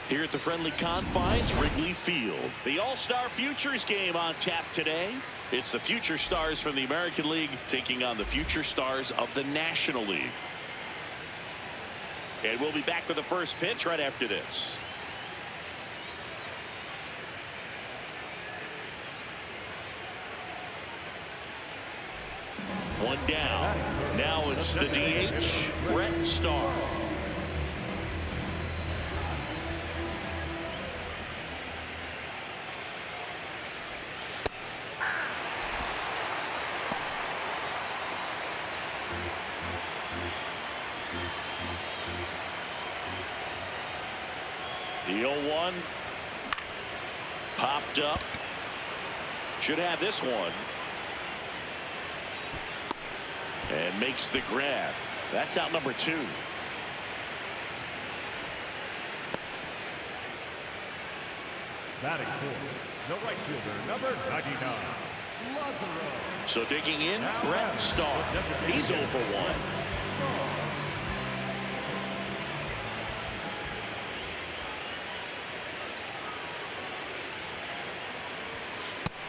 Here at the friendly confines, Wrigley Field. The All-Star Futures game on tap today. It's the Future Stars from the American League taking on the Future Stars of the National League. And we'll be back with the first pitch right after this. One down. Now it's the DH, Brett Starr. The 0-1 popped up. Should have this one. And makes the grab. That's out number 2. Batting for the right fielder, number 99. So digging in, Brett Starr. He's 0 for 1.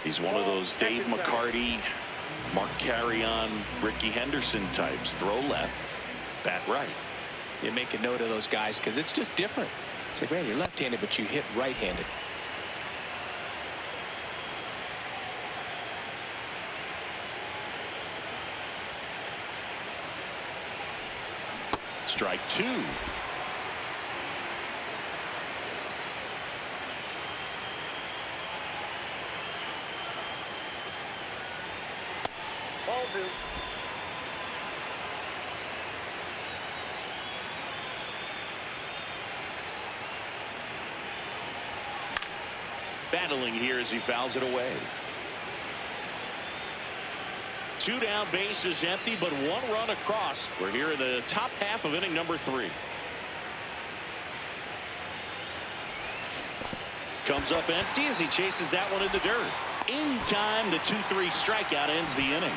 He's one of those Dave McCarty, Mark Carrion, Ricky Henderson types. Throw left, bat right. You make a note of those guys because it's just different. It's like, man, you're left-handed, but you hit right-handed. Strike 2. Ball 2. Battling here as he fouls it away. 2 down, base is empty, but 1 run across. We're here in the top half of inning number 3. Comes up empty as he chases that one in the dirt. In time, the 2-3 strikeout ends the inning.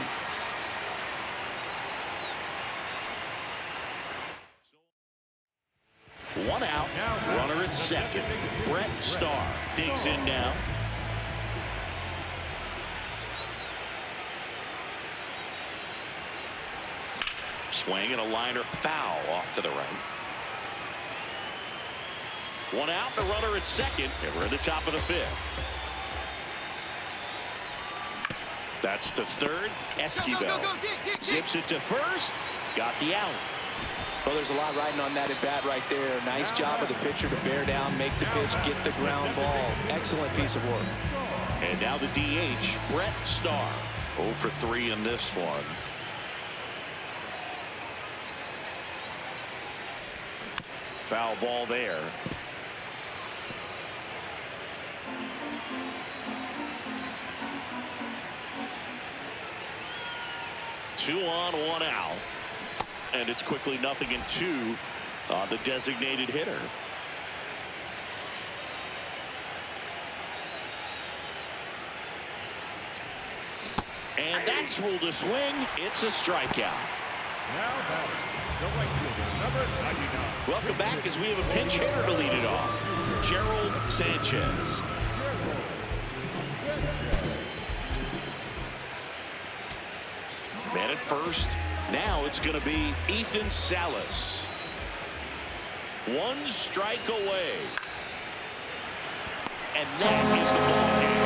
One out, runner at second. Brett Starr digs in now. Swing and a liner foul off to the right. 1 out, the runner at second, and we're at the top of the 5th. That's to third. Esquivel zips it to first. Got the out. Well, there's a lot riding on that at bat right there. Nice job of the pitcher to bear down, make the pitch, get the ground ball. Excellent piece of work. And now the DH, Brett Starr. 0 for 3 in this one. Foul ball there. Two on, 1 out. And it's quickly 0-2 on the designated hitter. And that's ruled a swing. It's a strikeout. Now batting, the right fielder, number 99. Welcome back as we have a pinch hitter to lead it off. Gerald Sanchez. Man at first. Now it's going to be Ethan Salas. 1 strike away. And that is the ball game.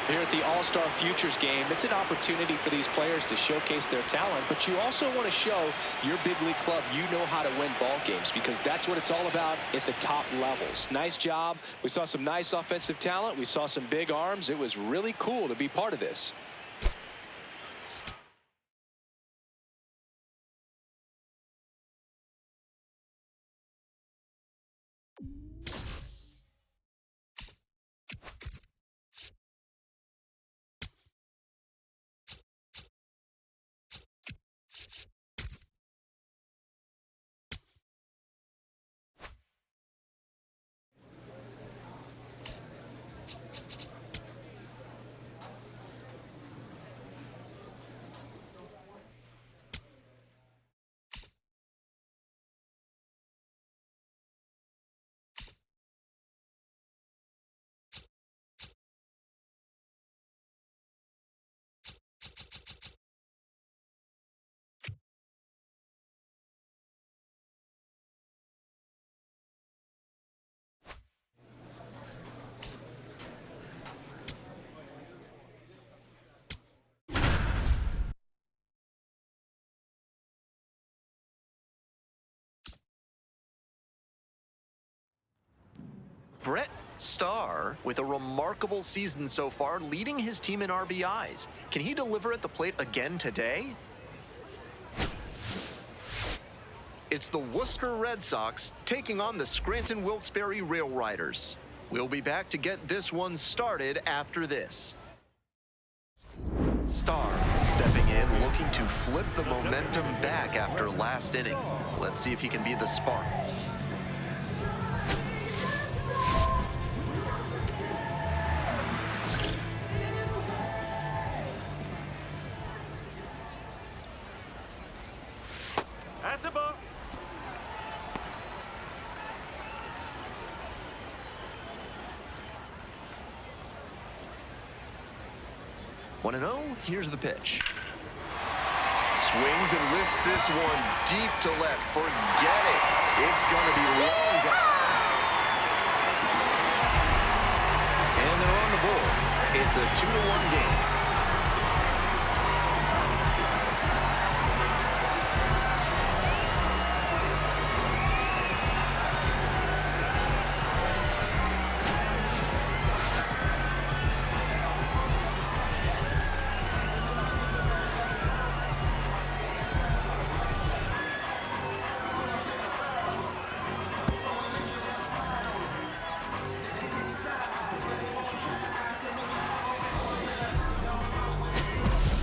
Here at the All-Star Futures game, it's an opportunity for these players to showcase their talent, but you also want to show your big league club you know how to win ball games, because that's what it's all about at the top levels. Nice job. We saw some nice offensive talent. We saw some big arms. It was really cool to be part of this. Brett Starr, with a remarkable season so far, leading his team in RBIs. Can he deliver at the plate again today? It's the Worcester Red Sox taking on the Scranton Wilkes-Barre Rail Riders. We'll be back to get this one started after this. Starr stepping in, looking to flip the momentum back after last inning. Let's see if he can be the spark. That's a ball. 1-0, here's the pitch. Swings and lifts this one deep to left. Forget it. It's going to be long gone. And they're on the board. It's a 2-1 game.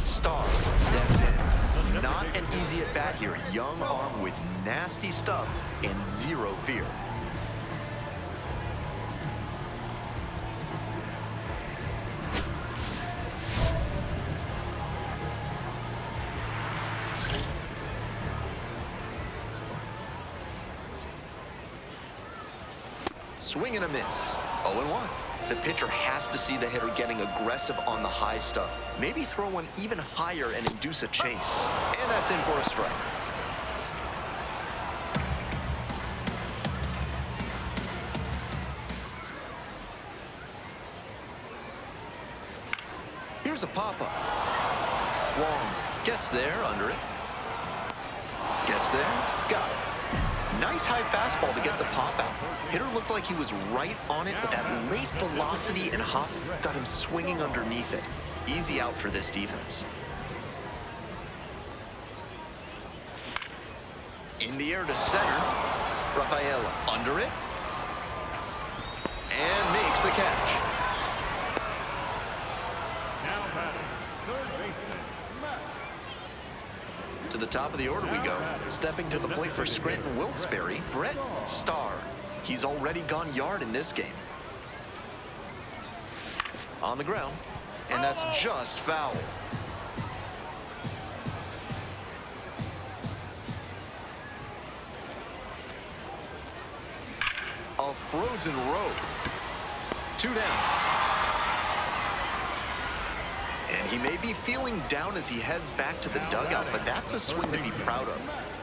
Starr steps in. Not an easy at bat here. Young arm with nasty stuff and zero fear. Swing and a miss. 0-1. The pitcher has to see the hitter getting aggressive on the high stuff. Maybe throw one even higher and induce a chase. And that's in for a strike. Here's a pop-up. Wong gets there, under it. Gets there, got it. Nice high fastball to get the pop out. Hitter looked like he was right on it, but that late velocity and hop got him swinging underneath it. Easy out for this defense. In the air to center. Rafaela under it. And makes the catch. Now batting, third baseman, Matt. To the top of the order we go. Stepping to the plate for Scranton Wilkes-Barre, Brett Starr. He's already gone yard in this game. On the ground, and that's just foul. A frozen rope. 2 down. And he may be feeling down as he heads back to the dugout, but that's a swing to be proud of.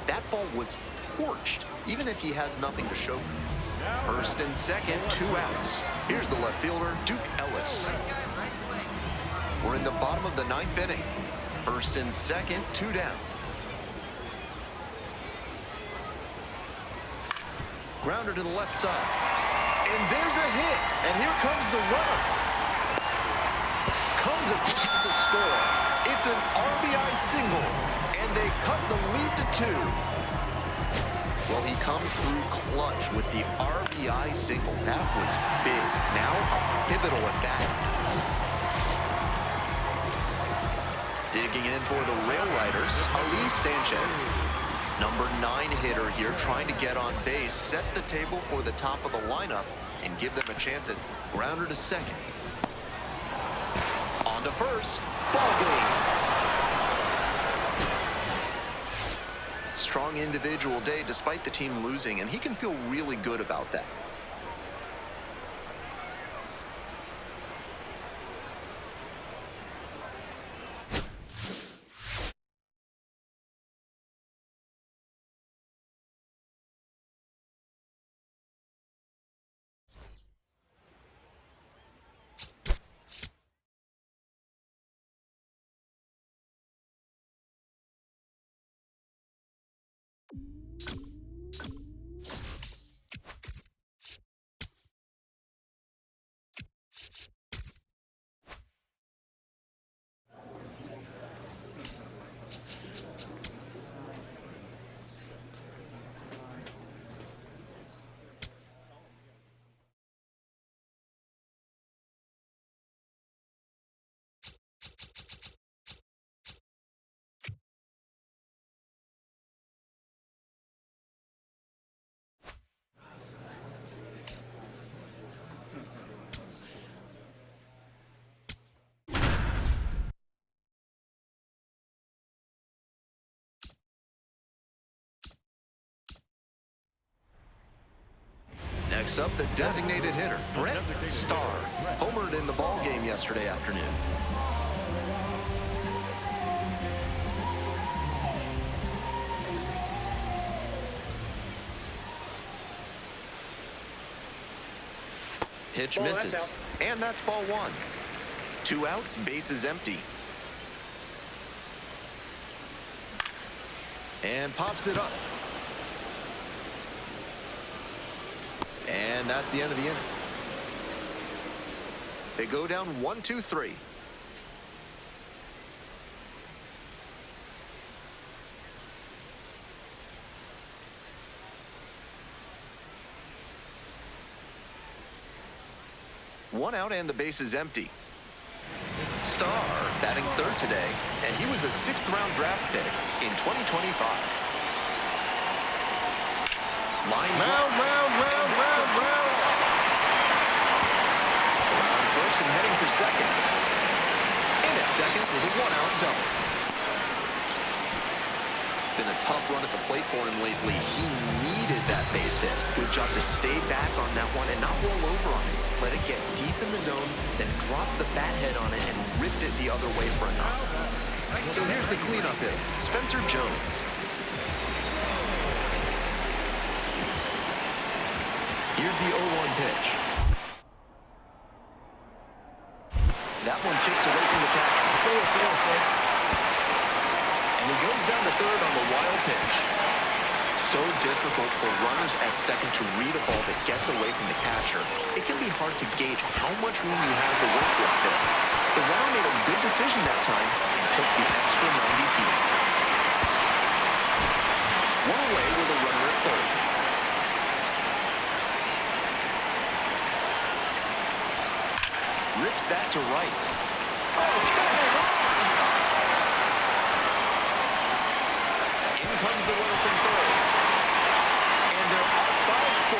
That ball was torched, even if he has nothing to show. First and second, 2 outs. Here's the left fielder, Duke Ellis. We're in the bottom of the 9th inning. First and second, 2 down. Grounder to the left side. And there's a hit. And here comes the runner. Comes across to score. It's an RBI single. And they cut the lead to 2. Well, he comes through clutch with the RBI single. That was big. Now a pivotal at bat. Digging in for the Rail Riders, Ali Sanchez. Number 9 hitter here, trying to get on base, set the table for the top of the lineup, and give them a chance at grounder to second. On to first. Ball game. Strong individual day despite the team losing, and he can feel really good about that. Next up, the designated hitter, Brett Starr, homered in the ball game yesterday afternoon. Pitch misses, and that's ball one. 2 outs, bases empty. And pops it up. And that's the end of the inning. They go down 1-2-3. One out and the base is empty. Starr batting third today, and he was a 6th-round draft pick in 2025. Line drive. Around first and heading for second. In at second with a 1-out double. It's been a tough run at the plate for him lately. He needed that base hit. Good job to stay back on that one and not roll over on it. Let it get deep in the zone, then drop the bat head on it and ripped it the other way for a knock. So here's the cleanup hit, Spencer Jones. Here's the 0-1 pitch. That one kicks away from the catcher. And he goes down to third on the wild pitch. So difficult for runners at second to read a ball that gets away from the catcher. It can be hard to gauge how much room you have to work with there. The runner made a good decision that time and took the extra 90 feet. One away with a runner at third. Rips that to right. In comes the runner from third. And they're up by 4.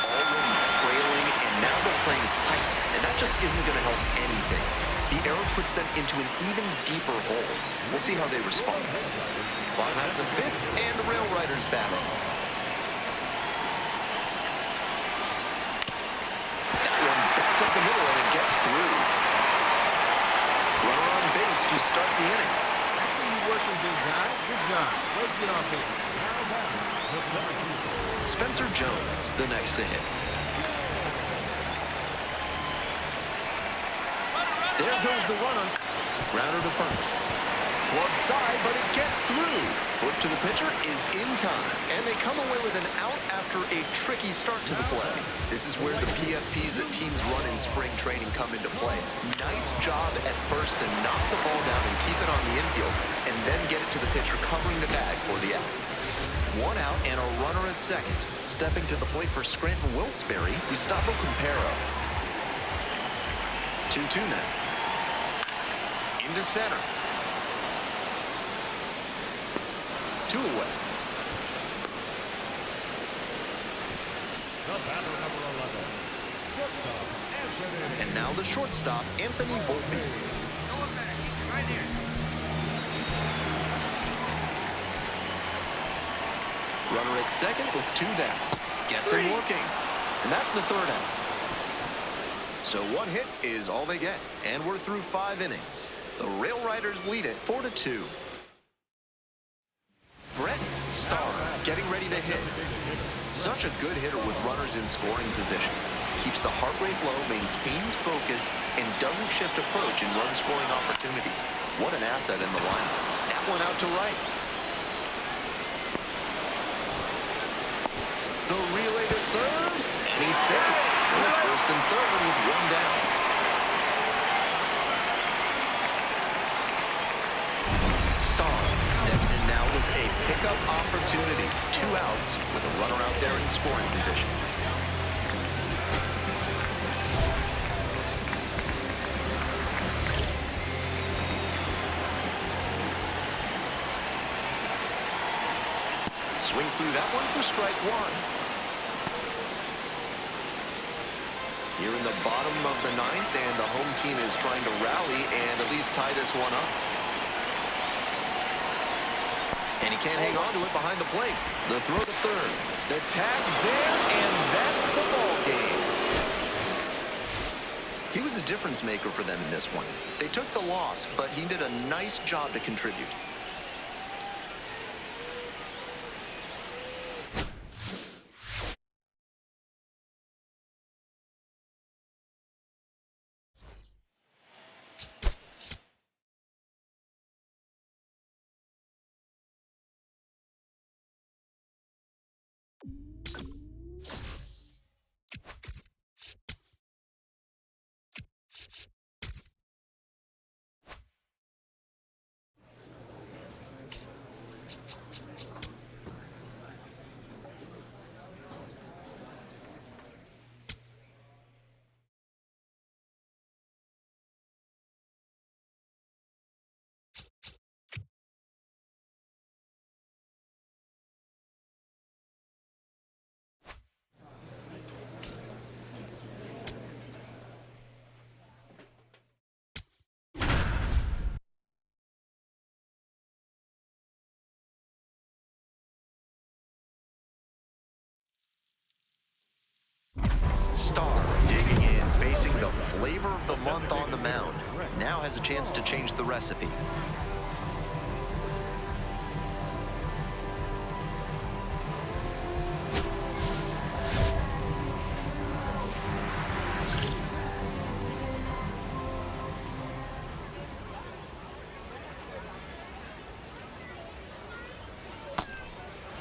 Already trailing, and now they're playing tight. And that just isn't going to help anything. The error puts them into an even deeper hole. We'll see how they respond. Bottom out of the 5th, and the Rail Riders batting. That one back up the middle, and it gets through. Runner on base to start the inning. I see you working, big guy. Good job. Let's get off here. Spencer Jones, the next to hit. There goes the runner. Grounder to first. Glove side, but it gets through. Flip to the pitcher is in time. And they come away with an out after a tricky start to the play. This is where the PFPs that teams run in spring training come into play. Nice job at first to knock the ball down and keep it on the infield, and then get it to the pitcher covering the bag for the out. 1 out and a runner at second. Stepping to the plate for Scranton Wilkes-Barre, Gustavo Campero. 2-2 now. Into center. 2 away. The batter, number 11. Shortstop, Anthony. And now the shortstop, Anthony Volpe. Right there. Runner at second with 2 down. Gets him working. And that's the 3rd out. So 1 hit is all they get. And we're through 5 innings. The Rail Riders lead it 4-2. Brett Starr getting ready to hit. Such a good hitter with runners in scoring position. Keeps the heart rate low, maintains focus, and doesn't shift approach in run-scoring opportunities. What an asset in the lineup. That one out to right. The relay to third, and he's safe. So it's first and third with 1 down. Starr steps in now with a pickup opportunity. 2 outs with a runner out there in scoring position. Swings through that one for strike 1. Here in the bottom of the 9th, and the home team is trying to rally and at least tie this one up. And he can't hang on to it behind the plate. The throw to third. The tag's there, and that's the ball game. He was a difference maker for them in this one. They took the loss, but he did a nice job to contribute. Star digging in, facing the flavor of the month on the mound. Now has a chance to change the recipe.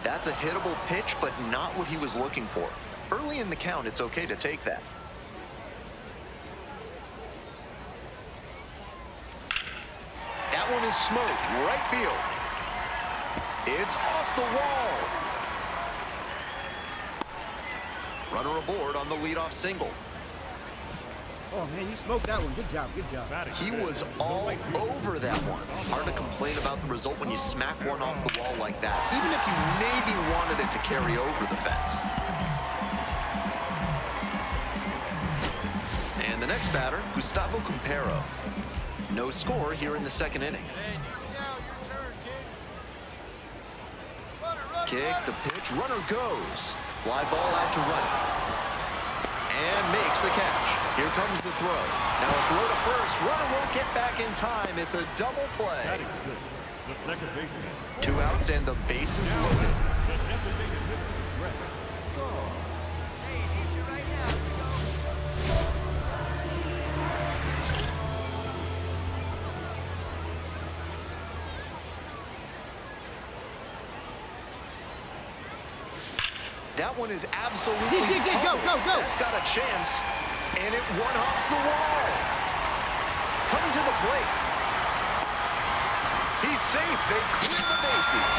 That's a hittable pitch, but not what he was looking for. Early in the count, it's okay to take that. That one is smoked, right field. It's off the wall. Runner aboard on the leadoff single. Oh, man, you smoked that one. Good job, good job. He was all over that one. Hard to complain about the result when you smack one off the wall like that, even if you maybe wanted it to carry over the fence. And the next batter, Gustavo Compero. No score here in the second inning. Hey, now your turn, kid. Kick, the pitch, runner goes. Fly ball out to right. And makes the catch. Here comes the throw. Now a throw to first. Runner won't get back in time. It's a double play. That is good. The second baseman. 2 outs and the bases loaded. The designated hitter, Brett. Hey, he needs you right now. Here we go. That one is absolutely Go, go, go. That's got a chance. And it one-hops the wall. Coming to the plate. He's safe. They clear the bases.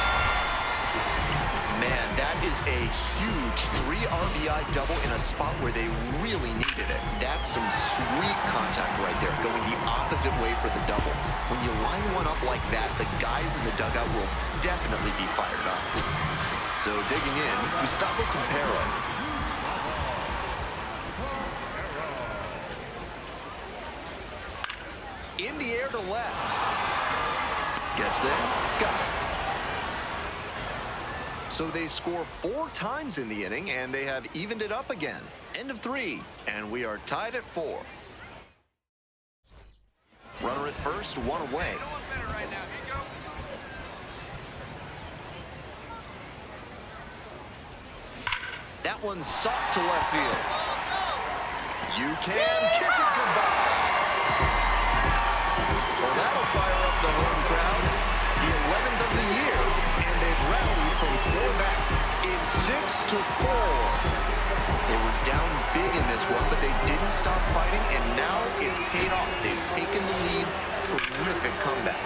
Man, that is a huge 3 RBI double in a spot where they really needed it. That's some sweet contact right there, going the opposite way for the double. When you line one up like that, the guys in the dugout will definitely be fired up. So digging in, Gustavo Compero. In the air to left. Gets there, got it. So they score 4 times in the inning, and they have evened it up again. End of 3, and we are tied at 4. Runner at first, 1 away. Hey, no one better right now. Here you go. That one's socked to left field. Ball, go. You can kiss it goodbye. Well, that'll fire up the home crowd. The 11th of the year, and they've rallied from 4 back. It's 6-4. They were down big in this one, but they didn't stop fighting, and now it's paid off. They've taken the lead. Terrific comeback.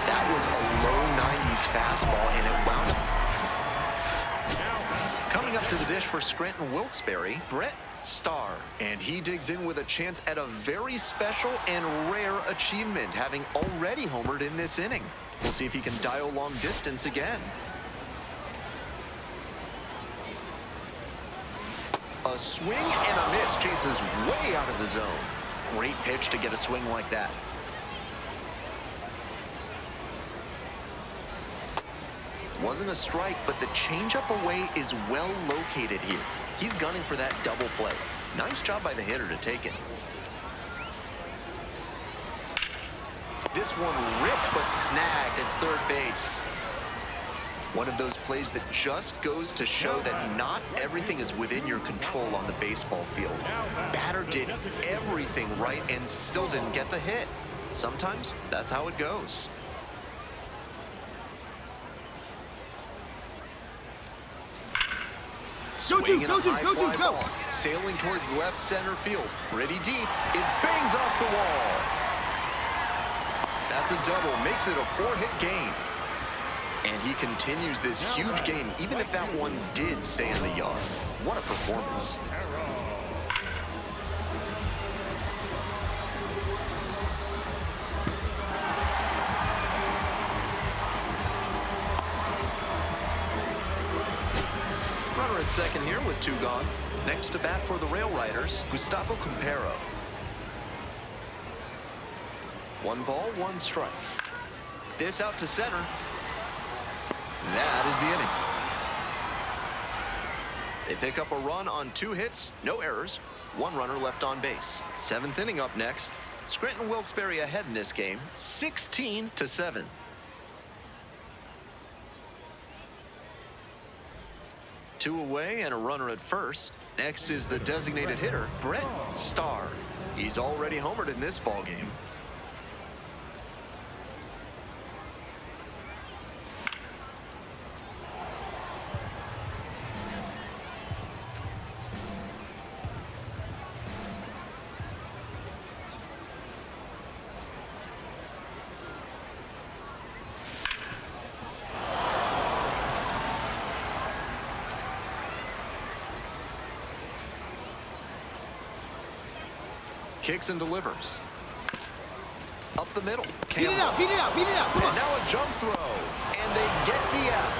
That was a low 90s fastball, and it wound up. Coming up to the dish for Scranton Wilkes-Barre, Brett Starr. And he digs in with a chance at a very special and rare achievement, having already homered in this inning. We'll see if he can dial long distance again. A swing and a miss. Chases way out of the zone. Great pitch to get a swing like that. Wasn't a strike, but the changeup away is well located here. He's gunning for that double play. Nice job by the hitter to take it. This one ripped but snagged at third base. One of those plays that just goes to show that not everything is within your control on the baseball field. Batter did everything right and still didn't get the hit. Sometimes that's how it goes. Go! Sailing towards left center field. Pretty deep. It bangs off the wall. That's a double. Makes it a 4-hit game. And he continues this huge game, even if that one did stay in the yard. What a performance. Runner at second here with 2 gone. Next to bat for the Rail Riders, Gustavo Campero. 1 ball, 1 strike. This out to center. That is the inning. They pick up a run on 2 hits, no errors, 1 runner left on base. 7th inning up next. Scranton Wilkes-Barre ahead in this game, 16-7. Two away and a runner at first. Next is the designated hitter, Brett Starr. He's already homered in this ball game. Kicks and delivers. Up the middle. Beat it out, come on. And now a jump throw. And they get the out.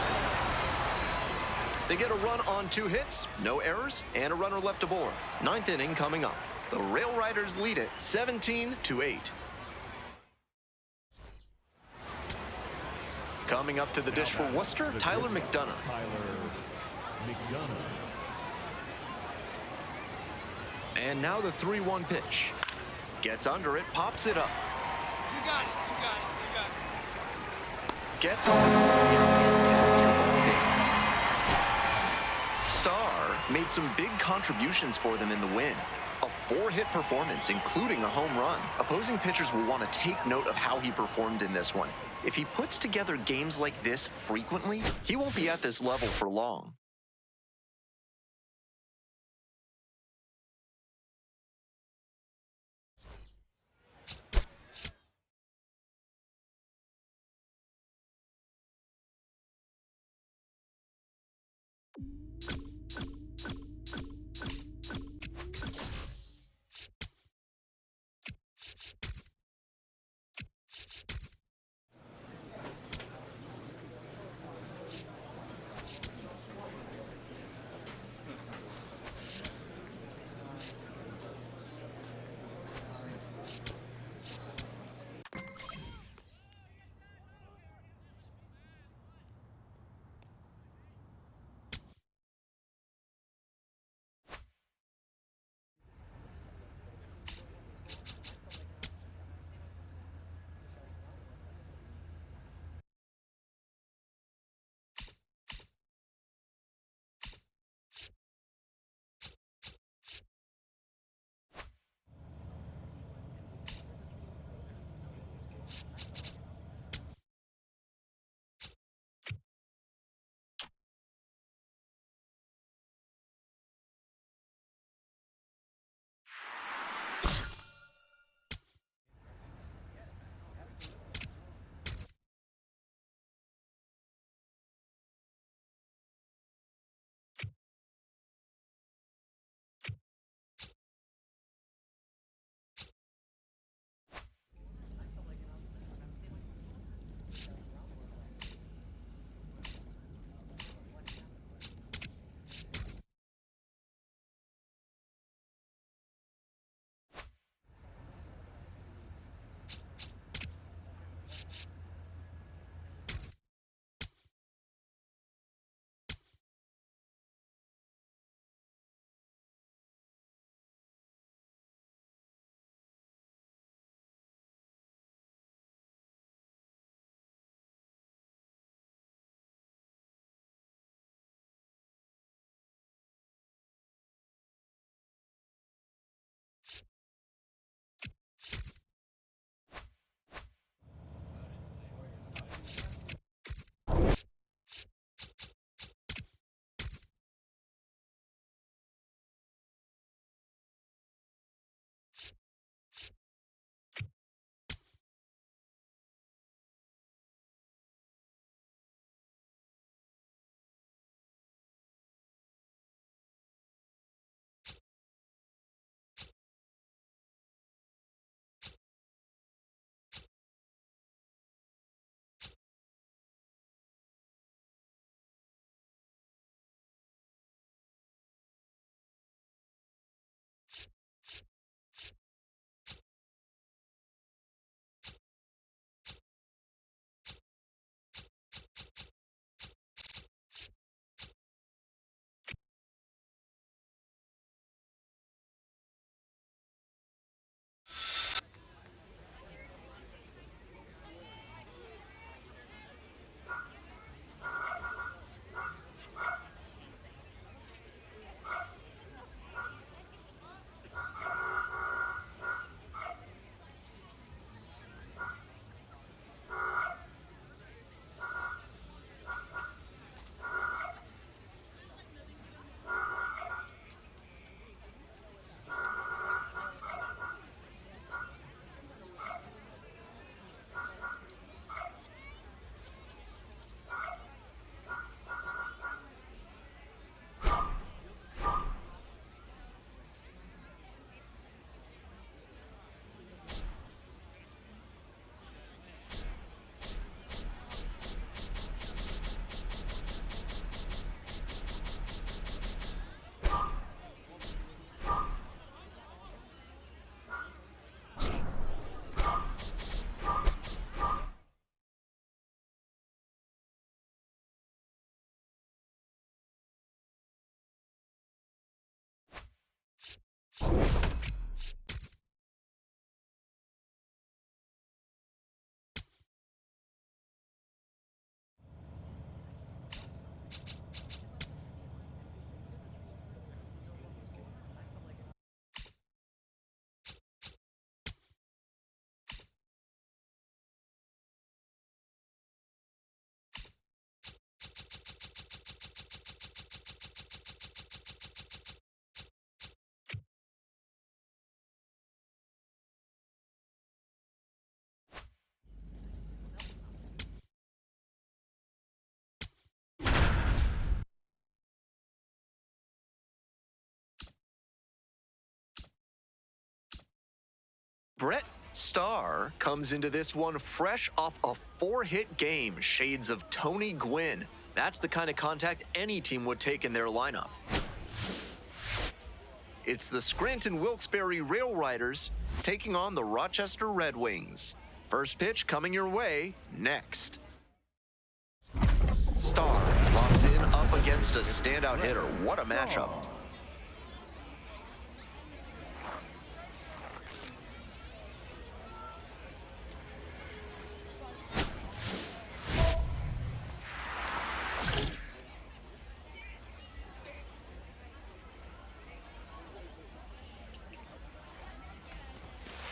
They get a run on 2 hits, no errors, and a runner left aboard. 9th inning coming up. The Rail Riders lead it 17-8. Coming up to the dish for Worcester, Tyler McDonough. And now the 3-1 pitch. Gets under it, pops it up. You got it. Gets on. Starr made some big contributions for them in the win. A 4-hit performance, including a home run. Opposing pitchers will want to take note of how he performed in this one. If he puts together games like this frequently, he won't be at this level for long. Brett Starr comes into this one fresh off a 4-hit game, shades of Tony Gwynn. That's the kind of contact any team would take in their lineup. It's the Scranton Wilkes-Barre Rail Riders taking on the Rochester Red Wings. First pitch coming your way next. Starr locks in up against a standout hitter. What a matchup.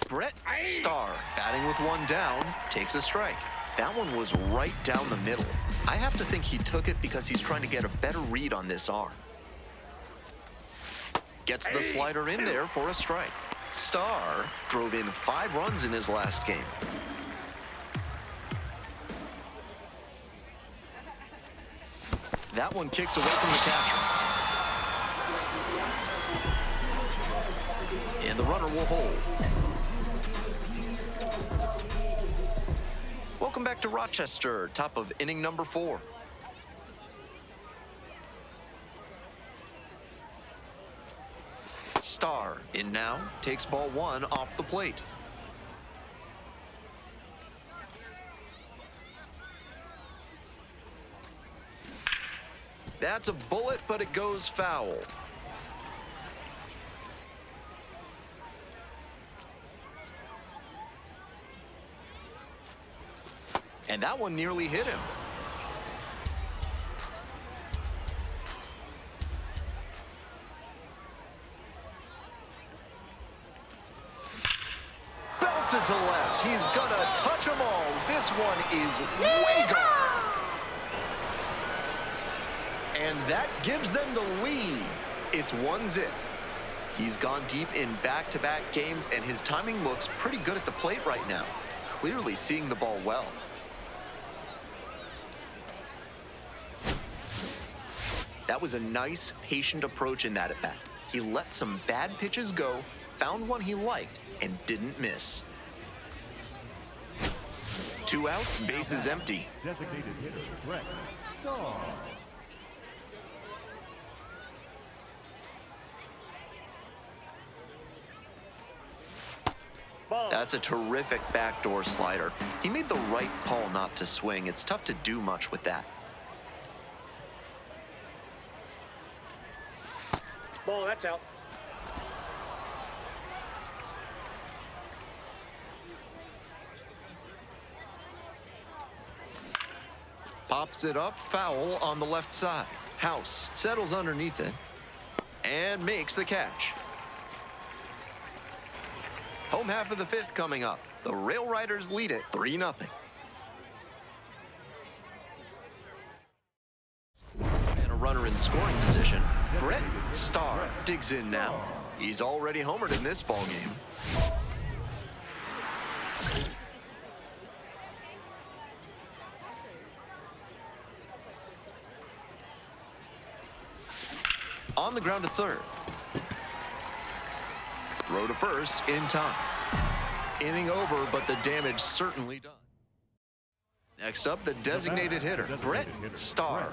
Brett Starr, batting with one down, takes a strike. That one was right down the middle. I have to think he took it because he's trying to get a better read on this arm. Gets the slider in there for a strike. Starr drove in 5 runs in his last game. That one kicks away from the catcher. And the runner will hold. Welcome back to Rochester, top of inning number 4. Starr in now, takes ball 1 off the plate. That's a bullet, but it goes foul. And that one nearly hit him. Belted to left. He's gonna touch them all. This one is way gone. And that gives them the lead. It's 1-0. He's gone deep in back-to-back games, and his timing looks pretty good at the plate right now. Clearly seeing the ball well. That was a nice, patient approach in that at-bat. He let some bad pitches go, found one he liked, and didn't miss. 2 outs, bases empty. Designated hitter, Brett Starr. That's a terrific backdoor slider. He made the right call not to swing. It's tough to do much with that. Ball, that's out. Pops it up, foul on the left side. House settles underneath it and makes the catch. Home half of the 5th coming up. The Rail Riders lead it 3-0. And a runner in scoring position. Brett Starr digs in now. He's already homered in this ballgame. On the ground to third. Throw to first in time. Inning over, but the damage certainly done. Next up, the designated hitter, Brett Starr.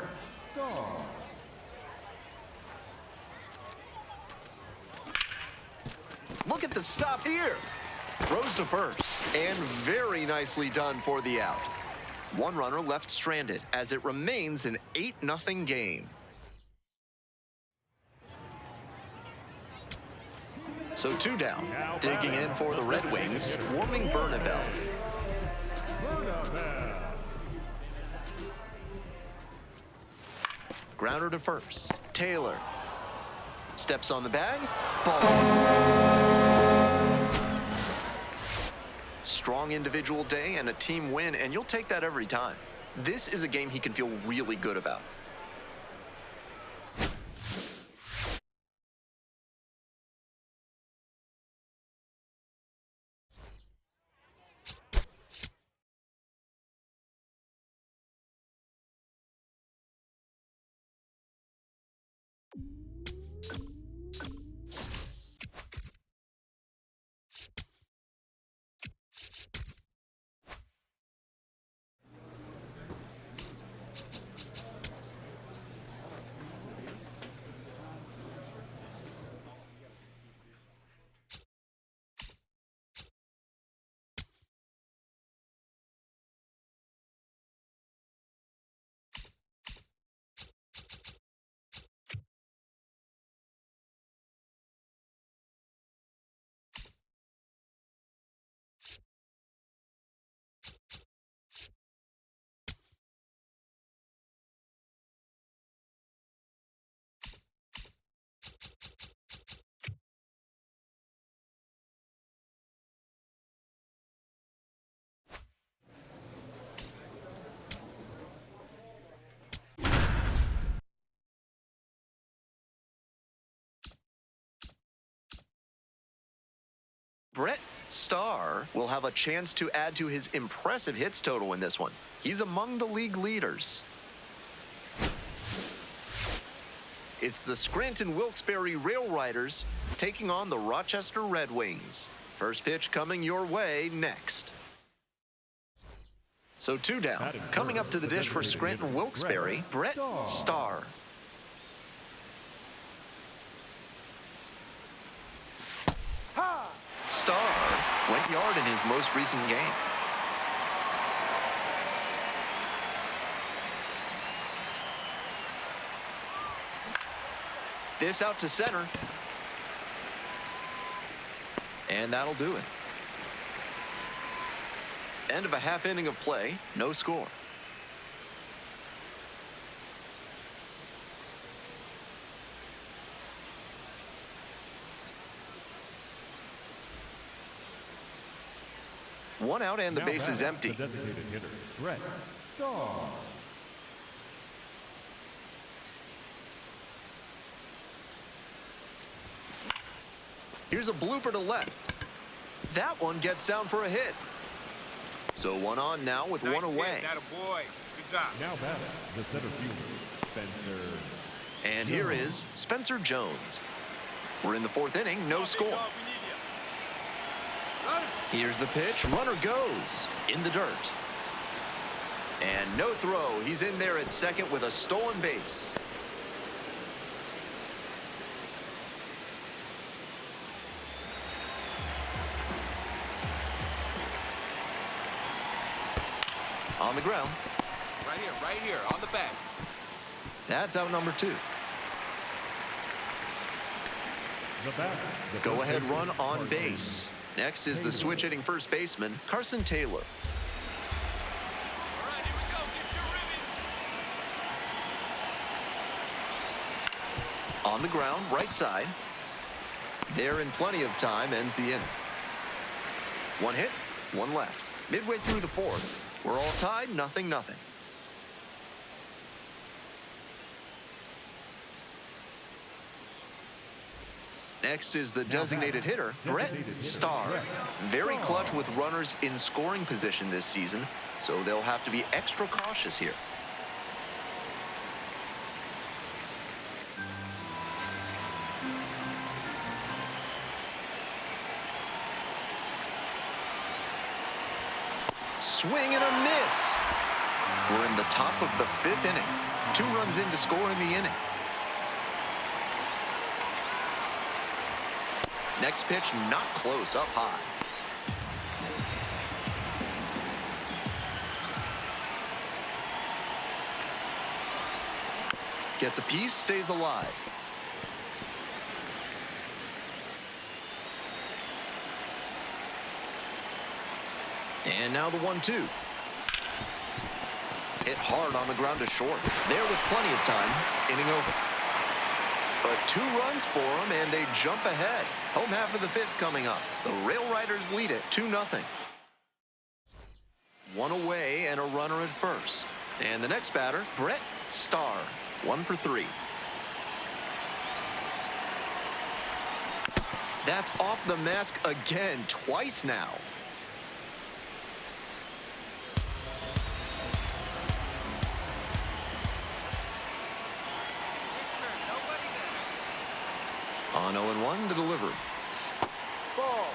Look at the stop here. Throws to first, and very nicely done for the out. One runner left stranded as it remains an 8-0 game. So 2 down. Digging in for the Red Wings, warming Bernabel. Grounder to first. Taylor steps on the bag. Ball. Strong individual day and a team win, and you'll take that every time. This is a game he can feel really good about. Brett Starr will have a chance to add to his impressive hits total in this one. He's among the league leaders. It's the Scranton Wilkes-Barre Rail Riders taking on the Rochester Red Wings. First pitch coming your way next. So 2 down. Coming up to the dish for Scranton Wilkes-Barre, Brett Starr. Starr went yard in his most recent game. This out to center. And that'll do it. End of a half inning of play, no score. One out and the base is empty. The designated hitter, Brett Starr. Here's a blooper to left. That one gets down for a hit. So 1 on now with Nice 1 away. hit, that a boy. Good job. Now batting, the center fielder, Spencer. And here is Spencer Jones. We're in the 4th inning, no score. Here's the pitch, runner goes in the dirt. And no throw, he's in there at second with a stolen base. On the ground. Right here, on the back. That's out number 2. The batter, the Go first ahead baseman, run on Carson. base. Next is the switch hitting first baseman, Carson Taylor. All right, here we go. Get your ribbies. On the ground, right side. There in plenty of time, ends the inning. 1 hit, 1 left. Midway through the 4th. We're all tied, 0-0. Next is the designated hitter, Brett Starr. Very clutch with runners in scoring position this season, so they'll have to be extra cautious here. Swing and a miss. We're in the top of the 5th inning. 2 runs in to score in the inning. Next pitch, not close, up high. Gets a piece, stays alive. And now the 1-2. Hit hard on the ground to short. There with plenty of time. Inning over. But 2 runs for them, and they jump ahead. Home half of the 5th coming up. The Rail Riders lead it 2-0. 1 away and a runner at first. And the next batter, Brett Starr. 1 for 3. That's off the mask again, twice now. On 0-1, the delivery. Ball.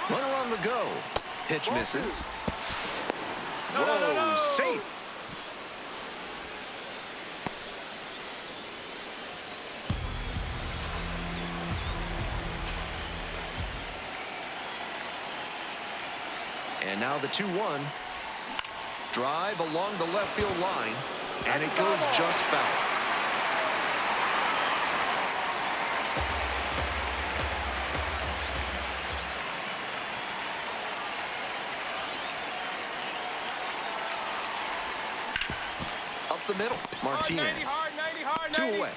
Runner on the go. Pitch misses. Whoa, safe. And now the 2-1. Drive along the left field line, and it goes just foul. Up the middle, Martinez. Hard 90, hard 90. 2 away.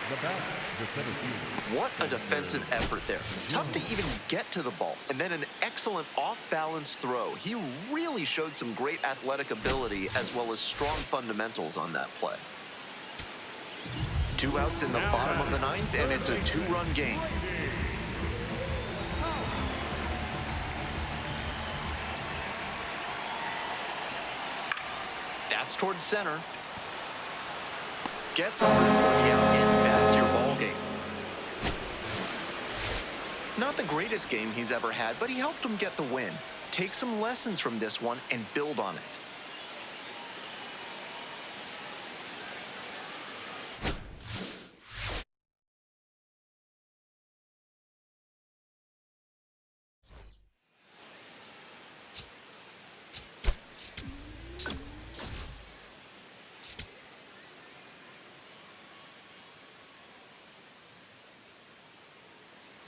The batter, the center fielder. What a defensive effort there. Tough to even get to the ball. And then an excellent off-balance throw. He really showed some great athletic ability as well as strong fundamentals on that play. 2 outs in the bottom of the 9th, and it's a 2-run game. That's towards center. Gets on and that's your ball game. Not the greatest game he's ever had, but he helped him get the win. Take some lessons from this one and build on it.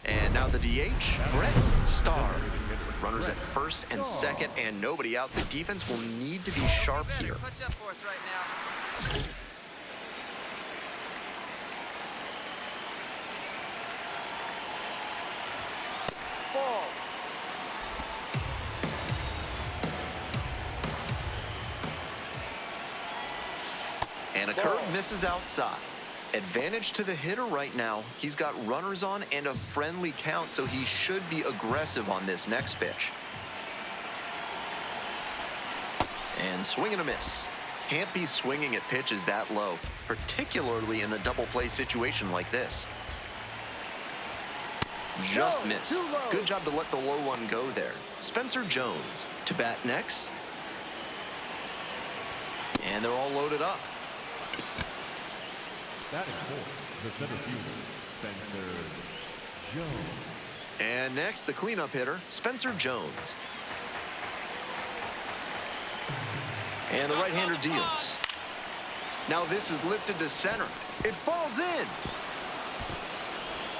And now the DH, Brett Starr. With runners at first and second and nobody out, the defense will need to be sharp here. Clutch up for us right now. Ball. And a curve misses outside. Advantage to the hitter right now. He's got runners on and a friendly count, so he should be aggressive on this next pitch. And swing and a miss. Can't be swinging at pitches that low, particularly in a double play situation like this. Just missed. Good job to let the low one go there. Spencer Jones to bat next. And they're all loaded up. Batting fourth, the center fielder, Spencer Jones. And next, the cleanup hitter, Spencer Jones. And the right-hander deals. Now this is lifted to center. It falls in.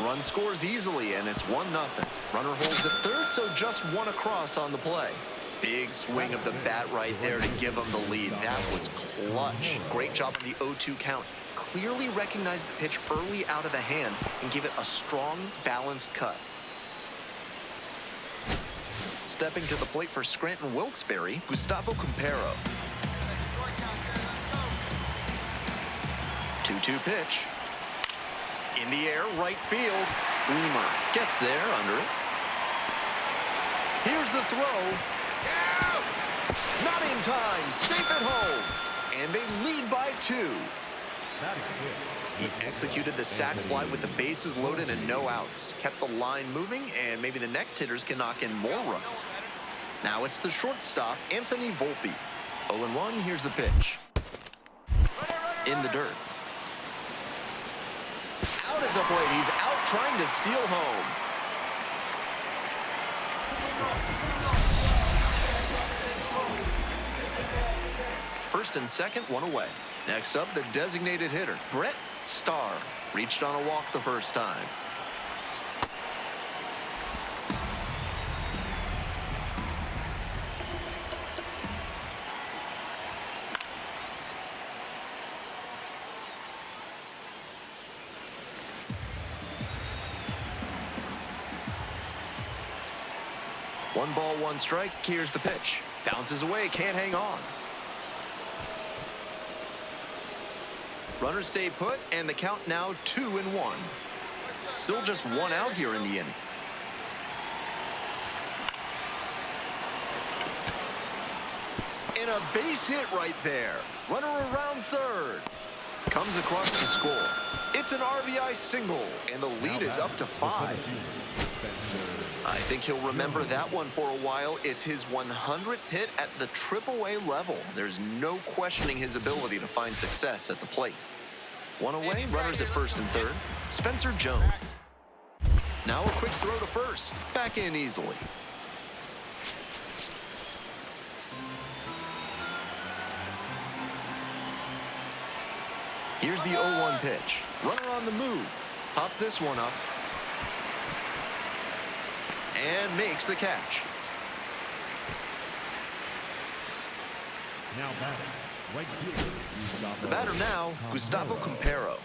Run scores easily, and it's 1-0. Runner holds at third, so just one across on the play. Big swing of the bat right there to give him the lead. That was clutch. Great job on the 0-2 count. Clearly recognized the pitch early out of the hand and gave it a strong, balanced cut. Stepping to the plate for Scranton Wilkes-Barre, Gustavo Compero. 2-2 pitch. In the air, right field. Weimer gets there under it. Here's the throw. Not in time. Safe at home. And they lead by 2. He executed the sac fly with the bases loaded and no outs. Kept the line moving, and maybe the next hitters can knock in more runs. Now it's the shortstop, Anthony Volpe. 0-1, here's the pitch. In the dirt. Out at the plate, he's out trying to steal home. First and second, one away. Next up, the designated hitter, Brett Starr. Reached on a walk the first time. One ball, one strike. Here's the pitch. Bounces away, can't hang on. Runners stay put, and the count now 2-1. Still just 1 out here in the inning. And a base hit right there. Runner around third. Comes across to score. It's an RBI single, and the lead is up to 5. I think he'll remember that one for a while. It's his 100th hit at the AAA level. There's no questioning his ability to find success at the plate. One away, runners at first and third. Spencer Jones. Now a quick throw to first. Back in easily. Here's the 0-1 pitch. Runner on the move. Pops this one up. And makes the catch. Now batting, right fielder, The batter now, Gustavo Compero.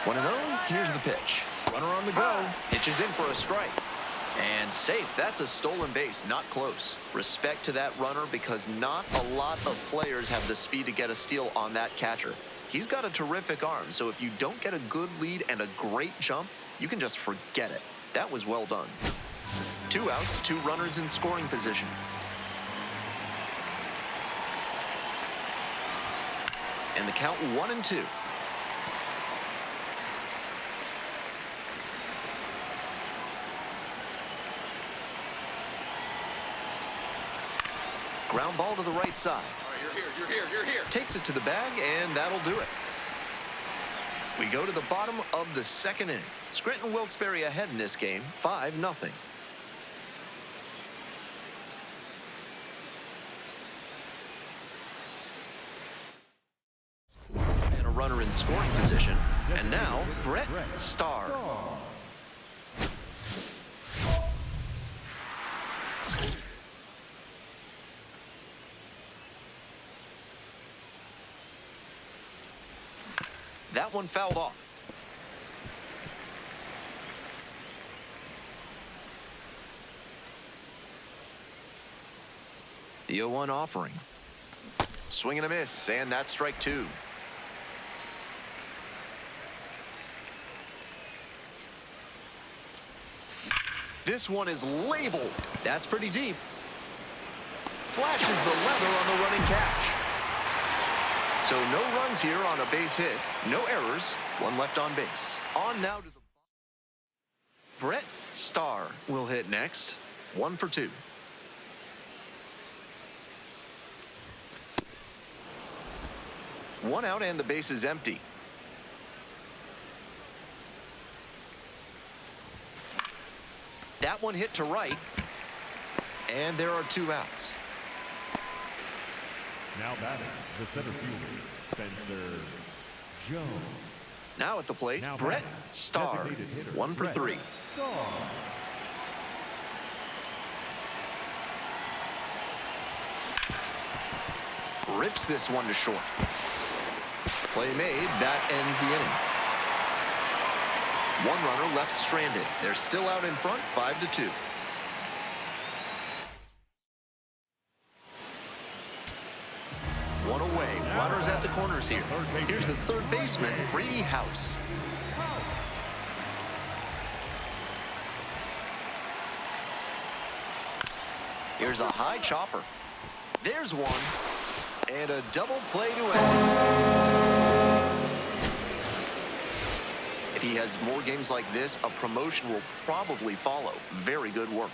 1-0, here's the pitch. Runner on the go. Pitches in for a strike. And safe. That's a stolen base, not close. Respect to that runner because not a lot of players have the speed to get a steal on that catcher. He's got a terrific arm, so if you don't get a good lead and a great jump, you can just forget it. That was well done. 2 outs, 2 runners in scoring position. And the count 1-2. Ground ball to the right side. All right, you're here. Takes it to the bag, and that'll do it. We go to the bottom of the second inning. Scranton Wilkes-Barre ahead in this game, 5-0. And a runner in scoring position. And now, Brett Starr. That one fouled off. The 0-1 offering. Swing and a miss, and that's strike 2. This one is labeled. That's pretty deep. Flashes the leather on the running catch. So no runs here on a base hit, no errors, 1 left on base. On now to the Brett Starr will hit next. 1 for 2. One out and the base is empty. That one hit to right, and there are 2 outs. Now batting, the center fielder, Spencer Jones. Now at the plate, Now Brett batting, Starr, designated hitter, 1 for Brett 3. Starr. Rips this one to short. Play made, that ends the inning. 1 runner left stranded. They're still out in front, 5-2. One away. Runners at the corners here. Here's the third baseman, Brady House. Here's a high chopper. There's one. And a double play to end. If he has more games like this, a promotion will probably follow. Very good work.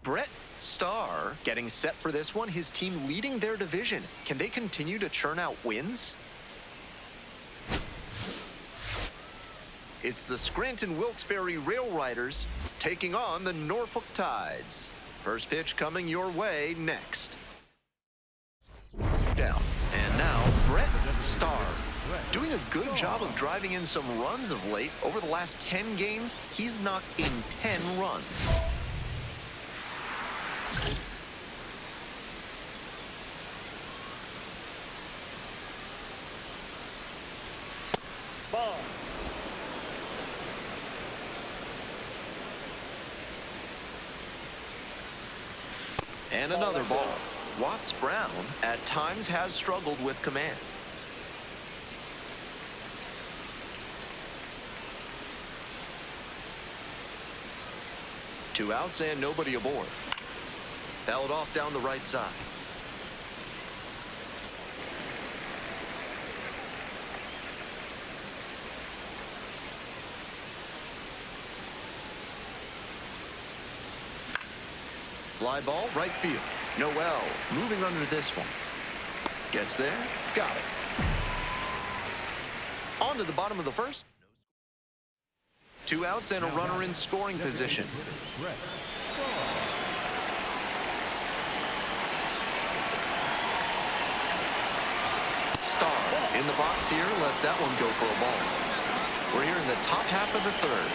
Brett Starr getting set for this one. His team leading their division. Can they continue to churn out wins? It's the Scranton Wilkes-Barre Rail Riders taking on the Norfolk Tides. First pitch coming your way next. Down. And now Brett Starr. Doing a good job of driving in some runs of late. Over the last 10 games, he's knocked in 10 runs. Ball. And another ball. Watts Brown at times has struggled with command. Two outs and nobody aboard. Fouled off down the right side. Fly ball, right field. Noel moving under this one. Gets there, got it. On to the bottom of the first. Two outs and a runner in scoring position. Starr in the box here, lets that one go for a ball. We're here in the top half of the third.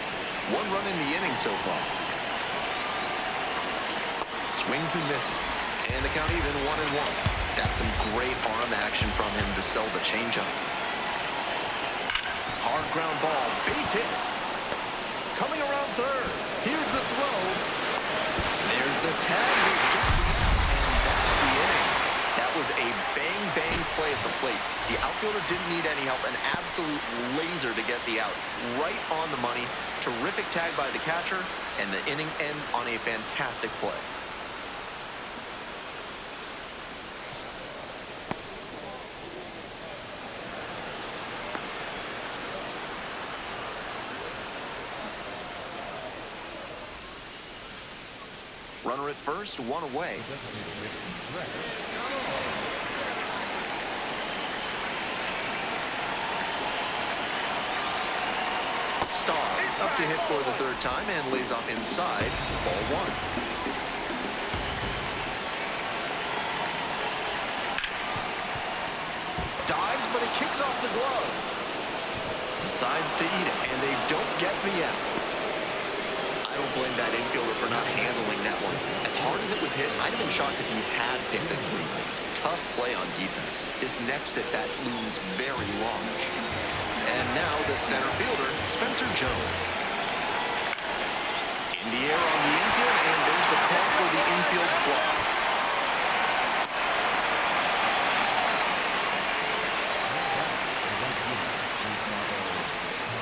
One run in the inning so far. Swings and misses. And the count even 1-1. That's some great arm action from him to sell the changeup. Hard ground ball, base hit. Coming around third. Here's the throw. There's the tag. And that's the inning. That was a bang-bang play at the plate. The outfielder didn't need any help. An absolute laser to get the out. Right on the money. Terrific tag by the catcher. And the inning ends on a fantastic play. Runner at first, one away. Starr up to hit for the third time and lays off inside. Ball one. Dives, but it kicks off the glove. Decides to eat it, and they don't get the out. I don't blame that infielder for not handling that one. As hard as it was hit, I'd have been shocked if he had picked it clean. Tough play on defense. This next at bat looms very large. And now the center fielder, Spencer Jones. In the air on the infield, and there's the call for the infield fly.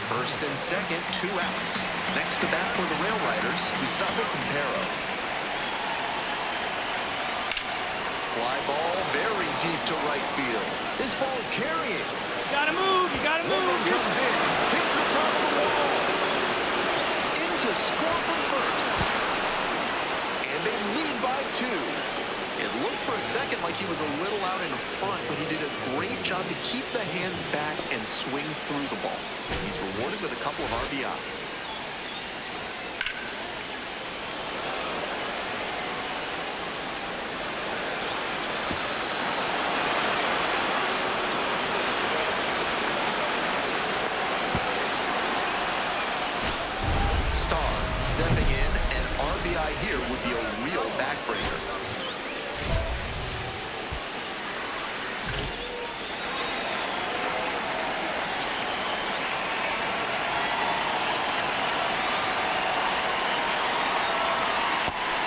First and second, two outs. Next to bat for the Rail Riders, Gustavo Quintero. Fly ball very deep to right field. This ball is carrying. You gotta move, you gotta move. Comes in, hits the top of the wall. In to score from first. And they lead by two. It looked for a second like he was a little out in front, but he did a great job to keep the hands back and swing through the ball. He's rewarded with a couple of RBIs. here would be a real backbreaker.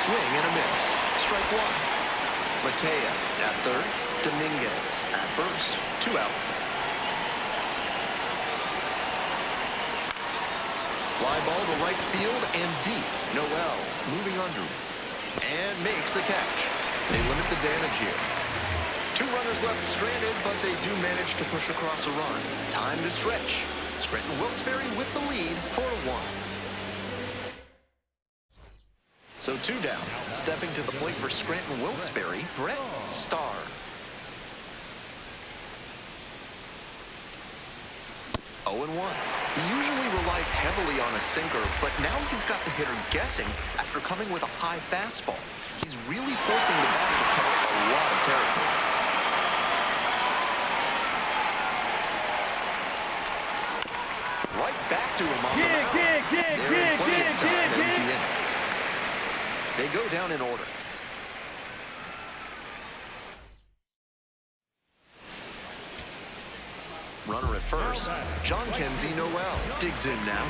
Swing and a miss. Strike one. Matea at third. Dominguez at first. 2 out. Fly ball to right field and deep. Noel moving under and makes the catch. They limit the damage here. 2 runners left stranded, but they do manage to push across a run. Time to stretch. Scranton Wilkes-Barre with the lead for 1. So 2 down. Stepping to the plate for Scranton Wilkes-Barre, Brett Starr. Oh, 0-1. He usually relies heavily on a sinker, but now he's got the hitter guessing after coming with a high fastball. He's really forcing the batter to cover a lot of territory. Right back to him on the mound. They're in plenty of time to end the inning. They go down in order. Runner at first. John Kenzie Noel digs in now.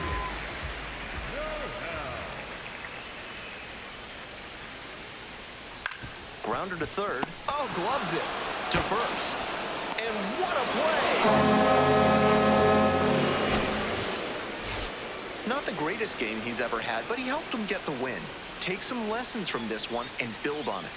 Grounder to third. Oh, gloves it to first. And what a play! Not the greatest game he's ever had, but he helped him get the win. Take some lessons from this one and build on it.